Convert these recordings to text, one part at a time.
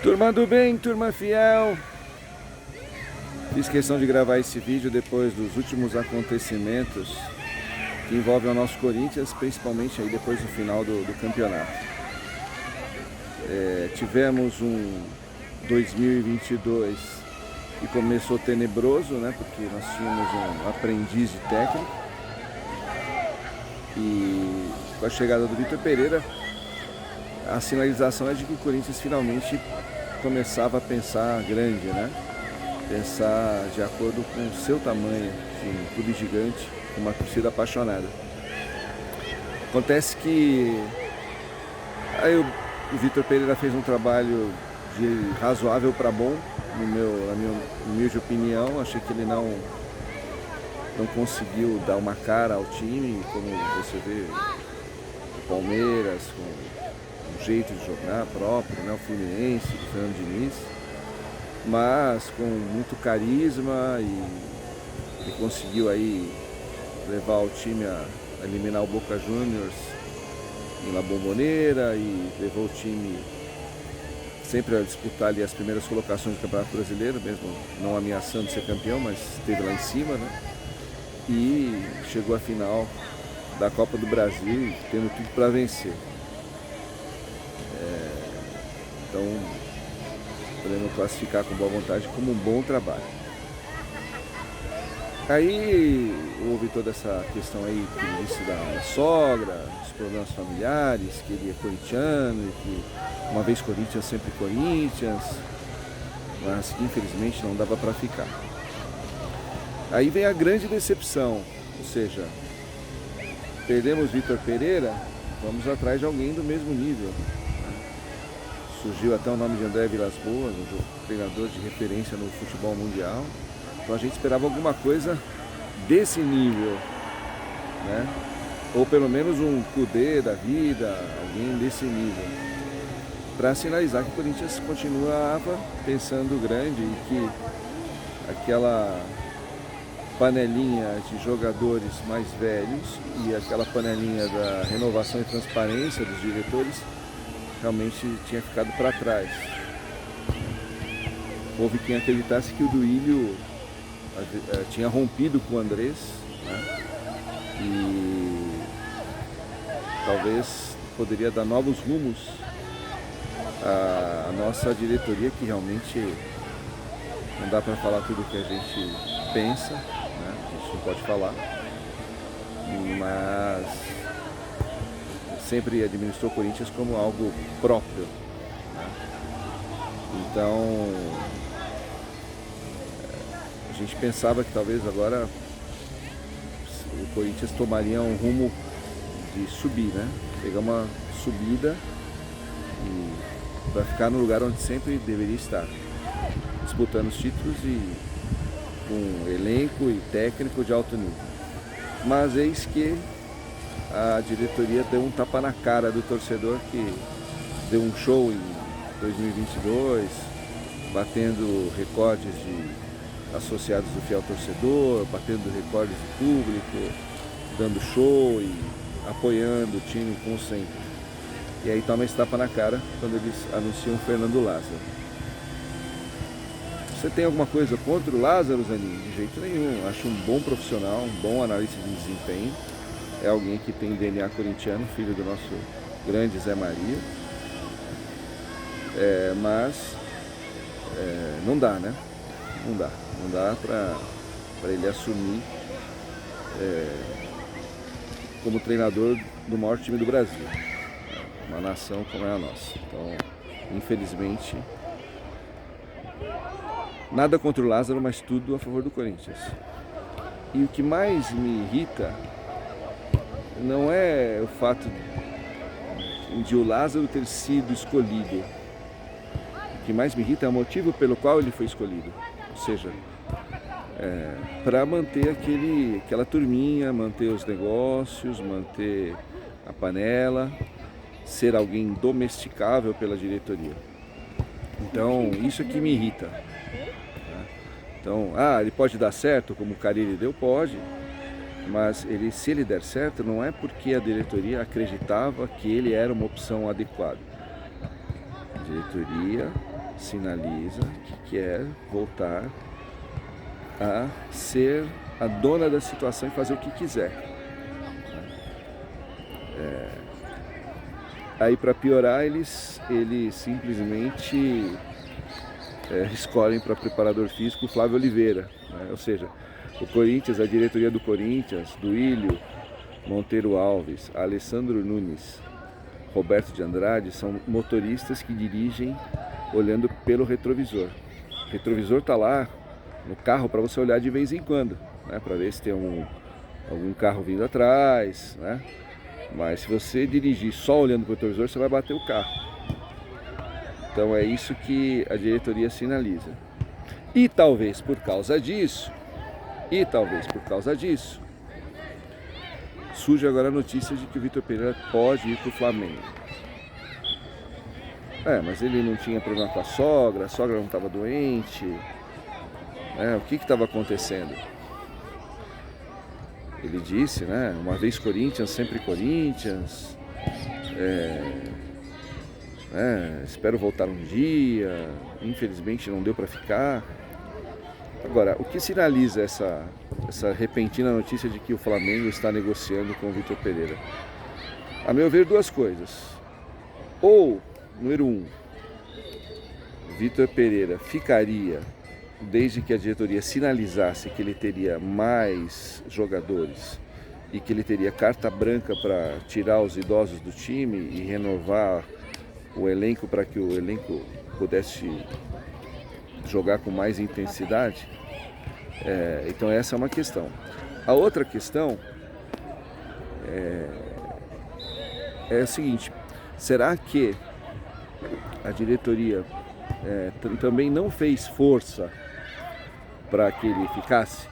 Turma do bem, turma fiel. Fiz questão de gravar esse vídeo depois dos últimos acontecimentos que envolvem o nosso Corinthians, principalmente aí depois do final do campeonato. Tivemos um 2022 que começou tenebroso, né? Porque nós tínhamos um aprendiz de técnico e com a chegada do Vitor Pereira, a sinalização é de que o Corinthians finalmente começava a pensar grande, né? Pensar de acordo com o seu tamanho, de um clube gigante, com uma torcida apaixonada. Acontece que aí o Vitor Pereira fez um trabalho de razoável para bom, na minha humilde opinião. Achei que ele não conseguiu dar uma cara ao time, como você vê o Palmeiras, com um jeito de jogar próprio, né? O Fluminense, do Fernando Diniz, mas com muito carisma, e ele conseguiu aí levar o time a eliminar o Boca Juniors em La Bombonera e levou o time sempre a disputar ali as primeiras colocações do Campeonato Brasileiro, mesmo não ameaçando ser campeão, mas esteve lá em cima, né? E chegou à final da Copa do Brasil, tendo tudo para vencer. Então, podemos classificar com boa vontade como um bom trabalho. Aí houve toda essa questão aí que ele disse da sogra, dos problemas familiares, que ele é corintiano, e que uma vez Corinthians, sempre Corinthians, mas que infelizmente não dava para ficar. Aí vem a grande decepção, ou seja, perdemos Vitor Pereira, vamos atrás de alguém do mesmo nível. Surgiu até o nome de André Vilas-Boas, um treinador de referência no futebol mundial. Então a gente esperava alguma coisa desse nível, né? Ou pelo menos um Kudê da vida, alguém desse nível, para sinalizar que o Corinthians continuava pensando grande e que aquela panelinha de jogadores mais velhos e aquela panelinha da renovação e transparência dos diretores realmente tinha ficado para trás. Houve quem acreditasse que o Duílio tinha rompido com o Andrés, né? E talvez poderia dar novos rumos à nossa diretoria, que realmente não dá para falar tudo o que a gente pensa, né? A gente não pode falar, mas sempre administrou o Corinthians como algo próprio, né? Então a gente pensava que talvez agora o Corinthians tomaria um rumo de subir, né? Pegar uma subida e para ficar no lugar onde sempre deveria estar, disputando os títulos e com elenco e técnico de alto nível. Mas eis que a diretoria deu um tapa na cara do torcedor, que deu um show em 2022, batendo recordes de associados do fiel torcedor, batendo recordes de público, dando show e apoiando o time como sempre. E aí toma esse tapa na cara quando eles anunciam o Fernando Lázaro. Você tem alguma coisa contra o Lázaro, Zanin? De jeito nenhum. Acho um bom profissional, um bom analista de desempenho. É alguém que tem DNA corintiano, filho do nosso grande Zé Maria. Mas não dá, né? Não dá para ele assumir como treinador do maior time do Brasil, uma nação como é a nossa. Então, infelizmente, nada contra o Lázaro, mas tudo a favor do Corinthians. E o que mais me irrita não é o fato de o Lázaro ter sido escolhido. O que mais me irrita é o motivo pelo qual ele foi escolhido. Ou seja, para manter aquela turminha, manter os negócios, manter a panela, ser alguém domesticável pela diretoria. Então, isso é que me irrita. Então, ele pode dar certo, como o Carille deu, pode. Mas se ele der certo, não é porque a diretoria acreditava que ele era uma opção adequada. A diretoria sinaliza que quer voltar a ser a dona da situação e fazer o que quiser. Aí, para piorar, eles simplesmente escolhem para preparador físico o Flávio Oliveira, né? Ou seja, o Corinthians, a diretoria do Corinthians, Duílio Monteiro Alves, Alessandro Nunes, Roberto de Andrade, são motoristas que dirigem olhando pelo retrovisor. O retrovisor está lá no carro para você olhar de vez em quando, né? Para ver se tem algum carro vindo atrás, né? Mas se você dirigir só olhando para o retrovisor, você vai bater o carro. Então é isso que a diretoria sinaliza. E talvez por causa disso, surge agora a notícia de que o Vitor Pereira pode ir para o Flamengo. Mas ele não tinha problema com a sogra não estava doente. O que estava acontecendo? Ele disse, né? Uma vez Corinthians, sempre Corinthians. Espero voltar um dia. Infelizmente não deu para ficar. Agora, o que sinaliza essa repentina notícia de que o Flamengo está negociando com o Vitor Pereira? A meu ver, duas coisas. Ou, número 1, Vitor Pereira ficaria desde que a diretoria sinalizasse que ele teria mais jogadores e que ele teria carta branca para tirar os idosos do time e renovar o elenco para que o elenco pudesse jogar com mais intensidade. Então essa é uma questão. A outra questão é a seguinte: será que a diretoria também não fez força para que ele ficasse,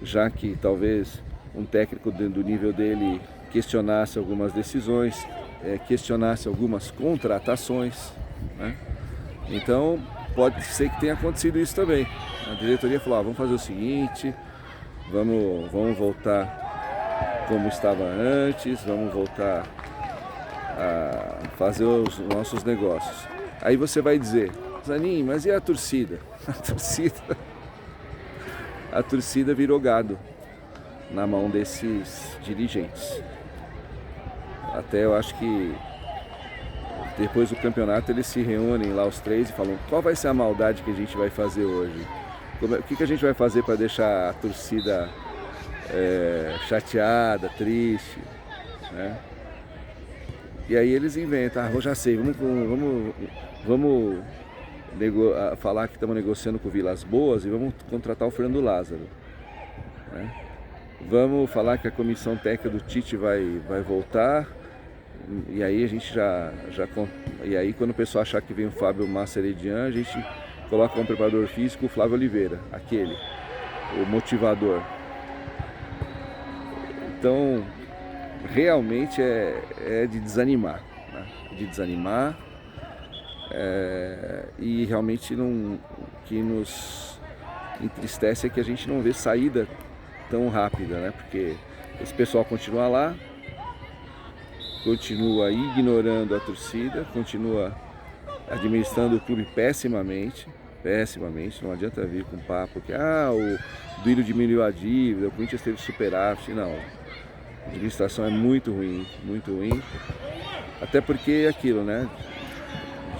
já que talvez um técnico do nível dele questionasse algumas decisões, questionasse algumas contratações, né? Então pode ser que tenha acontecido isso também. A diretoria falou: vamos fazer o seguinte, vamos voltar como estava antes, vamos voltar a fazer os nossos negócios. Aí você vai dizer: Zanin, mas e a torcida? A torcida virou gado na mão desses dirigentes. Até eu acho que depois do campeonato eles se reúnem lá os três e falam: qual vai ser a maldade que a gente vai fazer hoje? O que a gente vai fazer para deixar a torcida chateada, triste, né? E aí eles inventam: eu já sei, vamos falar que estamos negociando com o Vilas Boas e vamos contratar o Fernando Lázaro, né? Vamos falar que a comissão técnica do Tite vai voltar. E aí a gente e aí quando o pessoal achar que vem o Fábio Mascheredian, a gente coloca um preparador físico, o Flávio Oliveira, o motivador. Então realmente é de desanimar, né? E realmente o que nos entristece é que a gente não vê saída tão rápida, né? Porque esse pessoal continua lá, continua ignorando a torcida, continua administrando o clube pessimamente, não adianta vir com papo que o Duílio diminuiu a dívida, o Corinthians teve superávit. Não, a administração é muito ruim, até porque é aquilo, né?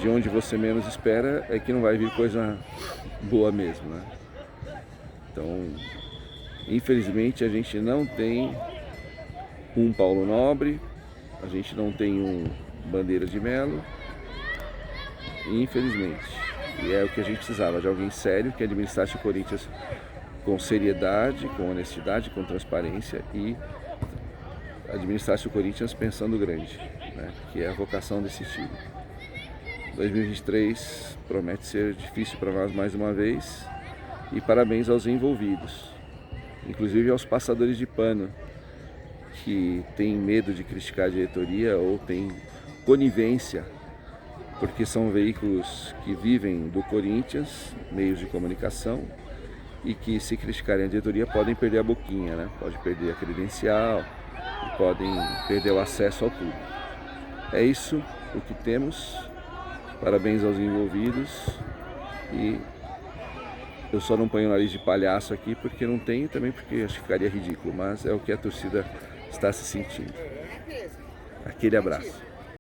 De onde você menos espera é que não vai vir coisa boa mesmo, né? Então, infelizmente a gente não tem um Paulo Nobre, a gente não tem um Bandeira de Melo, infelizmente. E é o que a gente precisava, de alguém sério que administrasse o Corinthians com seriedade, com honestidade, com transparência e administrasse o Corinthians pensando grande, né? Que é a vocação desse time. 2023 promete ser difícil para nós mais uma vez, e parabéns aos envolvidos, inclusive aos passadores de pano, que tem medo de criticar a diretoria ou tem conivência, porque são veículos que vivem do Corinthians, meios de comunicação, e que se criticarem a diretoria podem perder a boquinha, né? Pode perder a credencial e podem perder o acesso ao clube. É isso o que temos. Parabéns aos envolvidos. E eu só não ponho o nariz de palhaço aqui porque não tenho, também porque acho que ficaria ridículo, mas é o que a torcida está se sentindo. Aquele abraço.